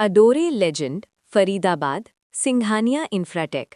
अडोरे legend, Faridabad, Singhania Infratech.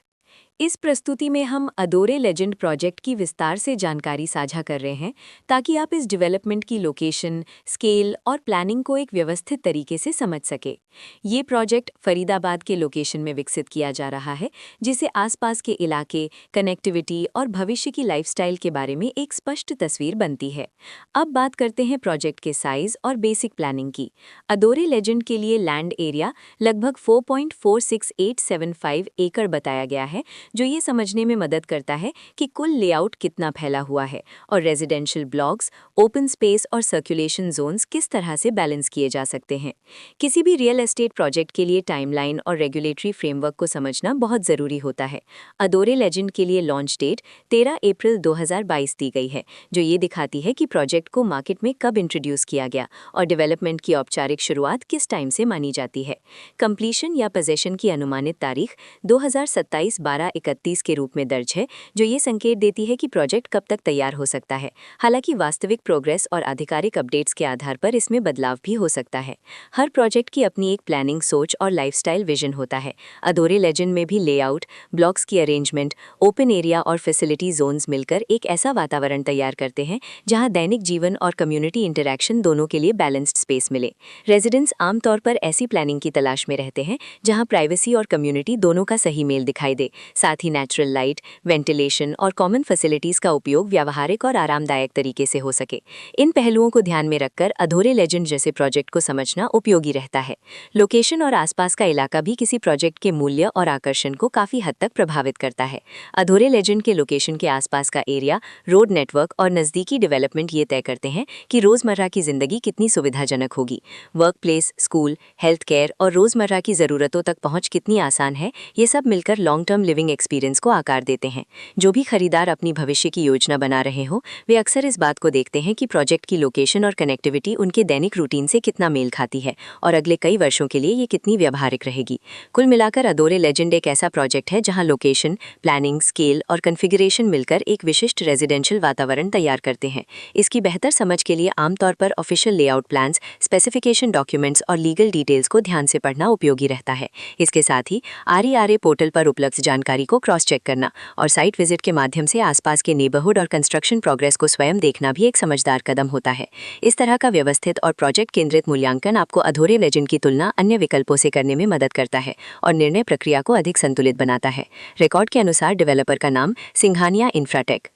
इस प्रस्तुति में हम अडोरे लेजेंड प्रोजेक्ट की विस्तार से जानकारी साझा कर रहे हैं ताकि आप इस डेवलपमेंट की लोकेशन, स्केल और प्लानिंग को एक व्यवस्थित तरीके से समझ सके। ये प्रोजेक्ट फरीदाबाद के लोकेशन में विकसित किया जा रहा है, जिससे आसपास के इलाके, कनेक्टिविटी और भविष्य की लाइफस्टाइल के बारे में एक स्पष्ट तस्वीर बनती है। अब बात करते हैं प्रोजेक्ट के साइज और बेसिक प्लानिंग की। अडोरे लेजेंड के लिए लैंड एरिया लगभग 4.46875 एकड़ बताया गया है, जो ये समझने में मदद करता है कि कुल लेआउट कितना फैला हुआ है और रेजिडेंशियल ब्लॉक्स, ओपन स्पेस और सर्कुलेशन जोन्स किस तरह से बैलेंस किए जा सकते हैं। किसी भी रियल एस्टेट प्रोजेक्ट के लिए टाइमलाइन और रेगुलेटरी फ्रेमवर्क को समझना बहुत ज़रूरी होता है। अडोरे लेजेंड के लिए लॉन्च डेट 13 अप्रैल 2022 दी गई है, जो ये दिखाती है कि प्रोजेक्ट को मार्केट में कब इंट्रोड्यूस किया गया और डेवलपमेंट की औपचारिक शुरुआत किस टाइम से मानी जाती है। कंप्लीशन या पोजेशन की अनुमानित तारीख 2027-12-31 के रूप में दर्ज है, जो ये संकेत देती है कि प्रोजेक्ट कब तक तैयार हो सकता है। हालांकि वास्तविक प्रोग्रेस और आधिकारिक अपडेट्स के आधार पर इसमें बदलाव भी हो सकता है। हर प्रोजेक्ट की अपनी एक प्लानिंग सोच और लाइफस्टाइल विजन होता है। अडोरे लेजेंड में भी लेआउट, ब्लॉक्स की अरेंजमेंट, ओपन एरिया और फैसिलिटी जोन्स मिलकर एक ऐसा वातावरण तैयार करते हैं जहां दैनिक जीवन और कम्युनिटी इंटरैक्शन दोनों के लिए बैलेंस्ड स्पेस मिले। रेजिडेंट्स आमतौर पर ऐसी प्लानिंग की तलाश में रहते हैं जहां प्राइवेसी और कम्युनिटी दोनों का सही मेल दिखाई दे। साथ ही नेचुरल लाइट, वेंटिलेशन और कॉमन फैसिलिटीज का उपयोग व्यावहारिक और आरामदायक तरीके से हो सके। इन पहलुओं को ध्यान में रखकर अडोरे लेजेंड जैसे प्रोजेक्ट को समझना उपयोगी रहता है। लोकेशन और आसपास का इलाका भी किसी प्रोजेक्ट के मूल्य और आकर्षण को काफी हद तक प्रभावित करता है। अडोरे लेजेंड के लोकेशन के आसपास का एरिया, रोड नेटवर्क और नजदीकी डेवलपमेंट ये तय करते हैं कि रोजमर्रा की जिंदगी कितनी सुविधाजनक होगी। Work place, school, health care और रोजमर्रा की जरूरतों तक पहुंच कितनी आसान है, ये सब मिलकर लॉन्ग टर्म लिविंग एक्सपीरियंस को आकार देते हैं। जो भी खरीदार अपनी भविष्य की योजना बना रहे हो, वे अक्सर इस बात को देखते हैं कि प्रोजेक्ट की लोकेशन और कनेक्टिविटी उनके दैनिक रूटीन से कितना मेल खाती है और अगले कई वर्षों के लिए ये कितनी व्यावहारिक रहेगी। कुल मिलाकर अडोरे लेजेंड एक ऐसा प्रोजेक्ट है जहां लोकेशन, प्लानिंग, स्केल और कॉन्फ़िगरेशन मिलकर एक विशिष्ट रेजिडेंशियल वातावरण तैयार करते हैं। इसकी बेहतर समझ के लिए आमतौर पर official layout plans, specification documents और लीगल डिटेल्स को ध्यान से पढ़ना उपयोगी रहता है। इसके साथ ही RERA पोर्टल पर उपलब्ध जानकारी को क्रॉस चेक करना और साइट विजिट के माध्यम से आसपास के नेबरहुड और कंस्ट्रक्शन प्रोग्रेस को स्वयं देखना भी एक समझदार कदम होता है। इस तरह का व्यवस्थित और प्रोजेक्ट केंद्रित मूल्यांकन आपको अडोरे लेजेंड की तुलना अन्य विकल्पों से करने में मदद करता है और निर्णय प्रक्रिया को अधिक संतुलित बनाता है। रिकॉर्ड के अनुसार डेवलपर का नाम सिंघानिया इंफ्राटेक।